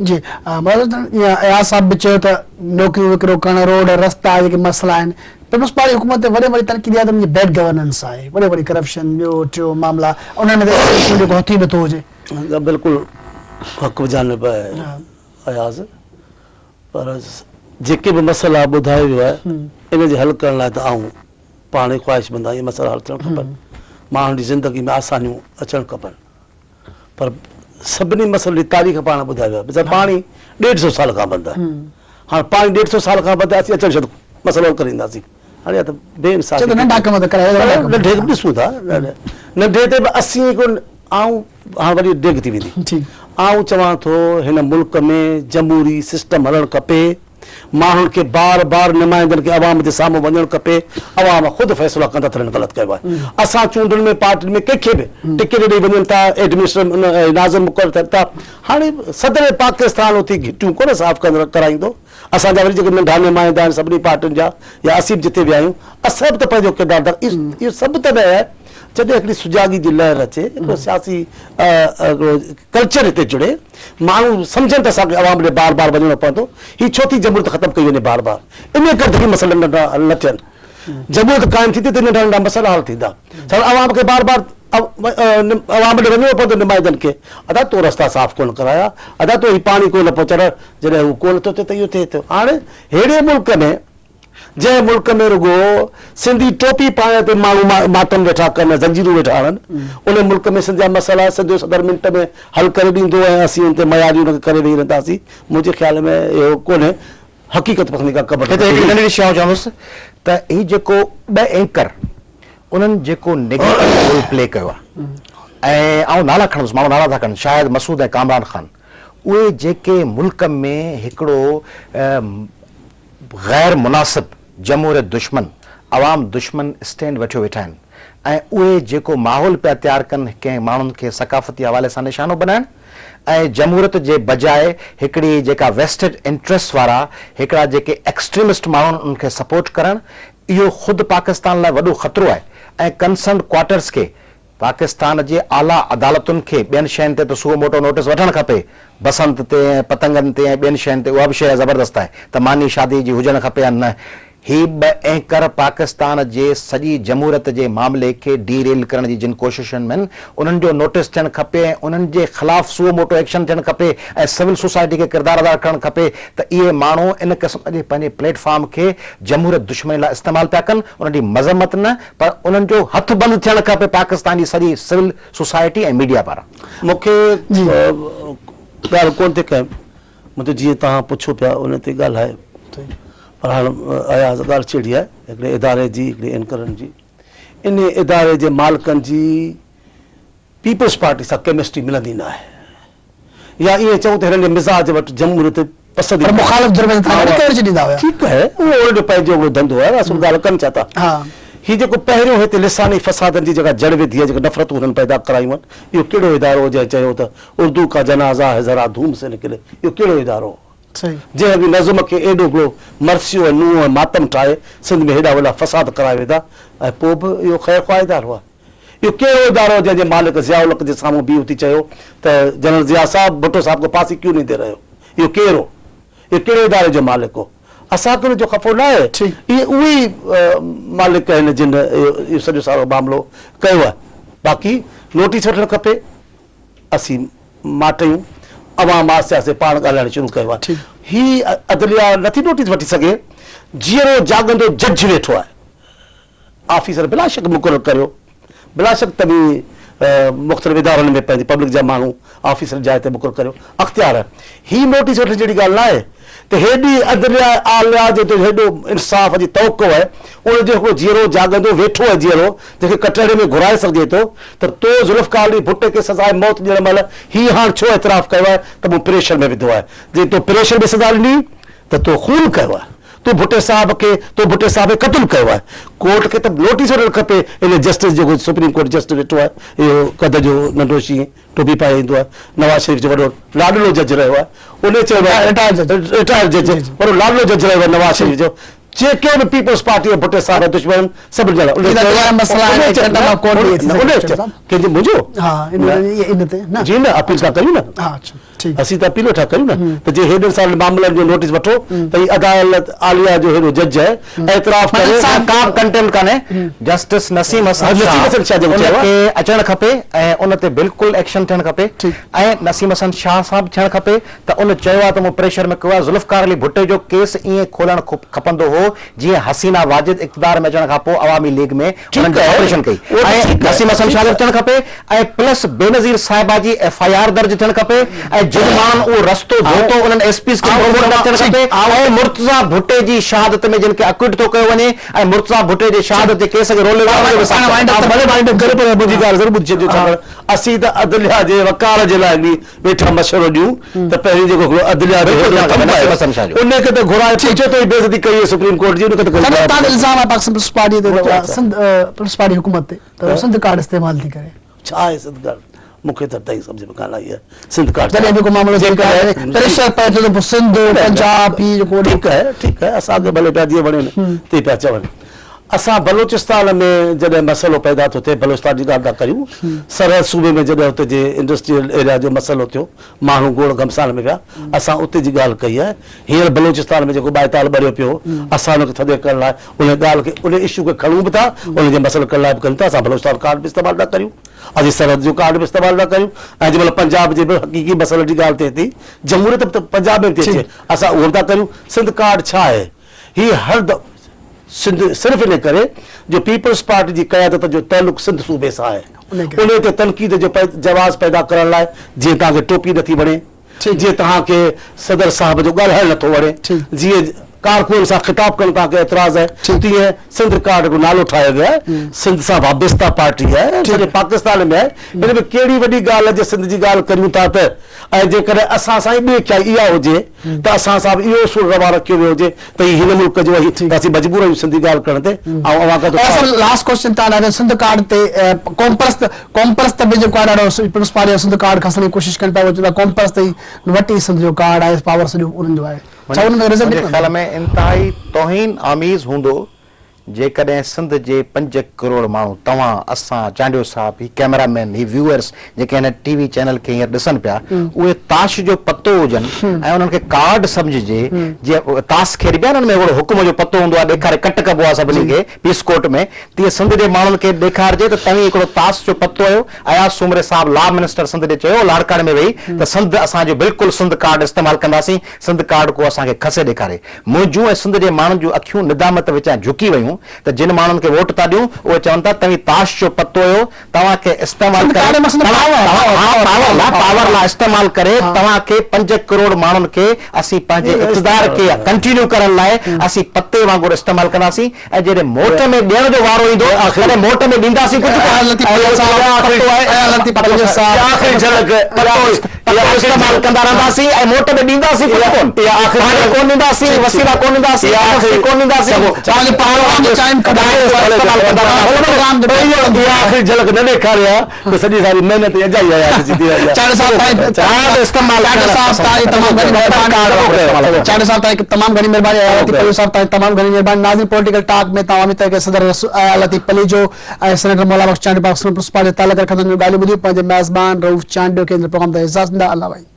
जी अयाज़ साहब बि चयो त नौकरियूं विकिरो करणु रोड रस्ता जेके मसइला आहिनि पीपल्स पार्टी हुकूमत ते वॾे वॾी तनक़ीद आहे त मुंहिंजी बैड गवर्नेंस आहे वॾे वॾी करप्शन ॿियो टियों मामला उन्हनि में जेको हथी नथो हुजे बिल्कुलु हक़ जानिब आहे अयाज़ पर जेके बि मसइला ॿुधायो वियो आहे इन जे हल करण लाइ त आऊं पाण ई ख़्वाहिशमंद आहियां इहे मसइला हल थियणु खपनि माण्हुनि जी ज़िंदगी में आसानियूं अचणु खपनि पर सभिनी मसइले जी तारीख़ पाण ॿुधायो आहे पाणी 150 साल खां बंदि आहे हाणे पाणी 150 साल खां बंदि आहे असीं अचणु छॾ मसइलो हल करे ईंदासीं हाणे त बेइंसाफ़ी नंढा कम त करायो नंढे ॾिसूं था नंढे ते बि 80 आऊं हाणे वरी डेग थी वेंदी आऊं चवां थो हिन मुल्क में जमहूरी सिस्टम हलणु खपे माण्हुनि खे बार बार नुमाइंदनि खे अवाम जे साम्हूं वञणु खपे अवाम ख़ुदि फ़ैसिला कंदा त ग़लति कयो आहे असां चूंडुनि में पार्टियुनि में कंहिंखे बि टिकट ॾेई वञनि था एडमिनिस्ट्रेशन नाज़िम मुक़ररु थियनि था हाणे सदर पाकिस्तान उते घिटियूं कोन साफ़ कराईंदो असांजा वरी जेके नंढा नुमाइंदा आहिनि सभिनी पार्टियुनि जा या असीं जिते बि आहियूं असां बि त पंहिंजो किरदारु इहो सभु तॾहिं आहे जॾहिं हिकिड़ी सुजागी जी लहर अचे हिकिड़ो सियासी कल्चर हिते जुड़े माण्हू सम्झनि त असांखे अवाम ॾे बार बार वञिणो पवंदो हीअ छो थी जमहूरियत ख़तमु कई वञे बार बार इन करे ही मसइला नंढा हल न थियनि जमहूरियत क़ाइमु थी त नंढा नंढा मसइला हल थींदा छा अवाम खे बार बार अवाम ॾे वञिणो पवंदो नुमाइंदनि खे अदा तो रस्ता साफ़ कोन कराया अदा तो ही पाणी कोन पहुचाइण जॾहिं हू कोन थो थिए त इहो थिए थो हाणे अहिड़े मुल्क में जंहिं मुल्क में रुगो सिंधी टोपी पाइण ते माण्हू मातम वेठा कनि ज़ंजीरूं वेठा हणनि उन मुल्क में सिंधिया मसइला सॼो सदर मिंट में हल करे ॾींदो ऐं असीं उन ते मयारी हुनखे करे वेही रहंदासीं मुंहिंजे ख़्याल में इहो कोन्हे हक़ीक़त पसंदी का ख़बर नंढी शइ चवंदुसि त ही जेको 2 एंकर उन्हनि जेको नेगेटिव रोल प्ले कयो आहे ऐं आउं नाला खणंदुसि माण्हू नाला था खणनि शायदि मसूद ऐं कामरान ख़ान उहे जेके मुल्क में हिकिड़ो गैर मुनासिब जमहूरियत दुश्मन अवाम दुश्मन स्टैंड वठियो वेठा आहिनि ऐं उहे जेको माहौल पिया तयारु कनि कंहिं माण्हुनि खे सकाफ़ती हवाले सां निशानो बनाइनि ऐं जमहूरियत जे बजाए हिकिड़ी जेका वेस्टेड इंट्रस्ट वारा हिकिड़ा जेके एक्सट्रीमिस्ट माण्हू उनखे सपोर्ट करणु इहो ख़ुदि पाकिस्तान लाइ वॾो ख़तरो आहे ऐं कंसर्न क्वार्टर्स खे पाकिस्तान जे आला अदालतुनि खे ॿियनि शयुनि ते त सुओ मोटो नोटिस वठणु खपे बसंत ते ऐं पतंगनि ते ऐं ॿियनि शयुनि ते उहा बि शइ ज़बरदस्त आहे त मानी शादी जी हुजणु खपे या न ही 2 एंकर पाकिस्तान जे सॼी जमहूरियत जे मामले खे डीरेल करण जी जिन कोशिशुनि में उन्हनि जो नोटिस थियणु खपे ऐं उन्हनि जे ख़िलाफ़ सुओ मोटो एक्शन थियणु खपे ऐं सिविल सोसाइटी खे किरदारु अदा करणु खपे त इहे माण्हू इन क़िस्म जे पंहिंजे प्लेटफॉर्म खे जमहूरियत दुश्मनी लाइ इस्तेमालु पिया कनि उन्हनि जी मज़म्मत न पर उन्हनि जो हथु बंदि थियणु खपे पाकिस्तान जी सॼी सिविल सोसाइटी ऐं मीडिया पारां मूंखे ॻाल्हि कोन थी कयमि मुंहिंजो जीअं तव्हां पुछो पिया उन ते ॻाल्हाए पर हाणे अयाज़ ॻाल्हि छेड़ी आहे हिकिड़े इदारे जी हिकिड़े एंकरनि जी इन इदारे जे मालिकनि जी पीपल्स पार्टी सां केमिस्ट्री मिलंदी न आहे या ईअं चऊं त हिननि जे मिज़ाज वटि जमहूरियत पसंदि ठीकु आहे उहो पंहिंजो उहो धंधो आहे असूल ॻाल्हि कनि छा था हीअ जेको पहिरियों हिते लिसानी फसादनि जी जेका जड़ विधी आहे जेका नफ़रतूं हुननि पैदा करायूं आहिनि इहो कहिड़ो इदारो जंहिं चयो त उर्दू का जनाज़ा है ज़रा धूम से निकिरे इहो कहिड़ो इदारो जंहिं बि नज़म खे एॾो हिकिड़ो मरसियो ऐं नुंहुं ऐं मातम ठाहे सिंध में हेॾा वॾा फसाद कराए वेंदा ऐं पोइ बि इहो ख़ैर ख़्वाह इदारो आहे इहो कहिड़ो इदारो जंहिंजे मालिक ज़ियाउल हक़ जे साम्हूं बीह थी चयो त जनरल ज़िया साहब भुट्टो साहब को फांसी क्यों नहीं दे रहे हो इहो कहिड़ो इदारे जो मालिक हो असांखे हुनजो खफ़ो न आहे इहे उहे ई मालिक आहिनि जिन इहो सॼो सारो मामिलो कयो आहे बाक़ी नोटिस वठणु खपे असीं माटियूं अवाम आस्ते आस्ते पाण ॻाल्हाइणु शुरू कयो आहे ही अदलिया नथी नोटिस वठी सघे जीअरो जाॻंदो जज वेठो आहे ऑफिसर बिला शक मुक़ररु करियो बिला शक त बि मुख़्तलिफ़ इदारनि में पंहिंजे पब्लिक जा माण्हू ऑफिसर जाइ ते मुक़ररु करियो अख़्तियार ही नोटिस वठण जहिड़ी ॻाल्हि न आहे त हेॾी अदलिया आलिया जो हेॾो इंसाफ़ जी तवक़ो आहे उनजो हिकिड़ो जीअरो जाॻंदो वेठो आहे जीअरो जंहिंखे कटहरे में घुराए सघिजे थो त तो ज़ुल्फ़कार अली भुट्टे खे सज़ाए मौत ॾियण महिल हीअ हाणे छो एतिराफ़ कयो आहे त मूं प्रेशर में विधो आहे जे तो प्रेशर में सज़ा ॾिनी त तो खून कयो आहे तो भुट्टे साहब खे क़तल कयो आहे कोर्ट खे त नोटिस वठणु खपे इन जस्टिस जेको सुप्रीम कोर्ट जस्टिस वेठो आहे इहो कद जो नंढो शींहुं टोपी पाए ईंदो आहे नवाज़ शरीफ़ जो वॾो लाडलो जज रहियो आहे उन चयो आहे रिटायर जज वॾो लाडलो जज रहियो आहे नवाज़ शरीफ़ जो जेके बि पीपल्स पार्टी जो भुट्टे साहब दुश्मन सभु कंहिंजो मुंहिंजो जी न अपील था कयूं न ठीक। असीं त अपील वेठा कयूं न त जे हेॾे साल मामलनि जो नोटिस वठो त ही अदालत आलिया जो हेॾो जज आहे एतराफ़ करे का कंटेम्प्ट काने जस्टिस नसीम हसन शाह उनखे अचणु खपे ऐं उन ते बिल्कुलु एक्शन थियणु खपे ऐं नसीम हसन शाह साहब थियणु खपे त उन चयो आहे त मूं प्रेशर में कयो आहे ज़ुल्फ़िकार अली भुट्टो जो केस ईअं खोलणु खपंदो हो जीअं हसीना वाजिद इक़्तिदार में अचण खां पोइ अवामी लीग में ऑपरेशन कई ऐं नसीम हसन शाह थियणु खपे ऐं प्लस बेनज़ीर साहिबा जी FIR दर्ज थियणु खपे ऐं जिन माण्हुनि उहो रस्तो धोतो उन्हनि एसपीस खे थियणु खपे ऐं मुर्तज़ा भुट्टे जी शहादत में जिन खे अक्विट थो कयो वञे ऐं मुर्तज़ा भुट्टे जे शहादत जे केस खे रोले असीं त अदलिया जे वकार जे लाइ बि वेठा मशवरो ॾियूं त पहिरीं जेको अदलिया उनखे त घुराए पूछे थो बेइज़ती कई सुप्रीम कोर्ट जी उनखे त इल्ज़ाम आहे पाकिस्तान पुलिस पार्टी ते सिंध पुलिस पार्टी हुकूमत ते त सिंध कार्ड इस्तेमाल थी करे छा आहे सिंध कार्ड मूंखे त तई सम्झ में कान आई आहे सिंध कार्ड जॾहिं बि को मामलो प्रेशर पए थो त सिंध पंजाब ही जेको ठीकु आहे असांखे भले पिया जीअं वणे ते पिया चवनि असां बलूचिस्तान में जॾहिं मसइलो पैदा थो थिए बलूचिस्तान जी ॻाल्हि था करियूं सरहद सूबे में जॾहिं हुते जे इंडस्ट्रियल एरिया जो मसइलो थियो माण्हू गोड़ घमसान में विया असां उते जी ॻाल्हि कई आहे हींअर बलूचिस्तान में जेको ॿाएताल ॿरियो पियो असां हुनखे थधे करण लाइ उन ॻाल्हि खे उन इशू खे खणूं बि था उनजे मसइलो करण लाइ बि कयूं था असां बलूचिस्तान कार्ड बि इस्तेमालु था करियूं अॼु सरहद जो कार्ड बि इस्तेमालु था करियूं ऐं जंहिंमहिल पंजाब जे बि हक़ीक़ी मसइले जी ॻाल्हि थिए थी जमहूरियत त पंजाब में थी अचे असां उहो था करियूं सिंध कार्ड छा आहे हीअ हर सिंध सिर्फ़ु इन करे जो पीपल्स पार्टी जी क़यादत जो तालुक़ सिंध सूबे सां आहे उन ते तनक़ीद जो जवाज़ पैदा करण लाइ जीअं तव्हांखे टोपी नथी वणे जीअं तव्हांखे सदर साहिब जो ॻाल्हाइणु नथो वणे जीअं कारकुन सां ख़िताब करणु तव्हांखे एतिराज़ आहे तीअं सिंध कार्ड हिकु नालो ठाहियो वियो आहे सिंध सां वाबस्ता पार्टी आहे सॼे पाकिस्तान में आहे हिन में कहिड़ी वॾी ॻाल्हि आहे जे सिंध जी ॻाल्हि करियूं था त ऐं जेकॾहिं असां सां ॿिए क्या इहा हुजे त असां सां बि इहो सुर रवा रखियो वियो हुजे त हिन मुल्क जो असीं मजबूर आहियूं सिंधी ॻाल्हि करण ते ऐं लास्ट क्वेश्चन तव्हां सिंध कार्ड ते कॉम्परस त बि जेको आहे ॾाढो पुलिस पार्टी जो सिंध कार्ड खसण जी कोशिशि कनि पिया कॉम्परस ते वटी सिंध जो कार्ड आहे पावर सॼो उन्हनि जो आहे मुंहिंजे ख़्याल में इंतिहाई तौहीन आमीज़ हूंदो जेकॾहिं सिंध जे 5 करोड़ माण्हू तव्हां असां चांडियो साहब ही कैमरामैन ही व्यूअर्स जेके हिन टीवी चैनल खे हींअर ॾिसनि पिया उहे ताश जो पतो हुजनि ऐं उन्हनि खे कार्ड सम्झिजे जीअं ताश खेॾी पिया हुननि में हिकिड़ो हुकुम जो पतो हूंदो आहे ॾेखारे कट कबो आहे सभिनी खे पीस कोर्ट में तीअं सिंध जे माण्हुनि खे ॾेखारिजे त तव्हीं हिकिड़ो ताश जो पतो आयो अयाज़ सूमरे साहब लॉ मिनिस्टर सिंध ॾे चयो लाड़काणे में वेही त सिंध असांजो बिल्कुलु सिंध कार्ड इस्तेमालु कंदासीं सिंध कार्ड को असांखे खसे ॾेखारे मुंहिंजूं ऐं सिंध जे माण्हुनि जूं अखियूं निदामत विचां झुकी वयूं त जिन माण्हुनि खे वोट था ॾियूं उहे चवनि था तव्हीं ताश जो पतो हुयो तव्हांखे इस्तेमालु करे पावर लाइ इस्तेमालु करे तव्हांखे 5 करोड़ माण्हुनि खे असीं पंहिंजे इक़्तिदार खे कंटिन्यू करण लाइ असीं पते वांगुरु इस्तेमालु कंदासीं ऐं जॾहिं मोट में ॾियण जो वारो ईंदो तॾहिं मोट में ॾींदासीं इस्तेमालु कंदा रहंदासीं ऐं मोट में ॾींदासीं कोन ॾींदासीं वसीला कोन ॾींदासीं कोन आख़िरी झलक न ॾेखारियो आहे त सॼी सारी महिनत अजाई आहे तमामु घणी महिरबानी नाज़रीन पॉलिटिकल टॉक में तव्हां अमित के सदर लतीफ़ अली जो ऐं सेनेटर मौला बख्श चांडियो पाकिस्तान पुलिस पार्टी तालुक रखंदड़ ॻाल्हियूं ॿुधियूं पंहिंजे मेज़बान रऊफ़ चांडियो के प्रोग्राम ते इजाज़त ॾींदा अल्लाह भाई।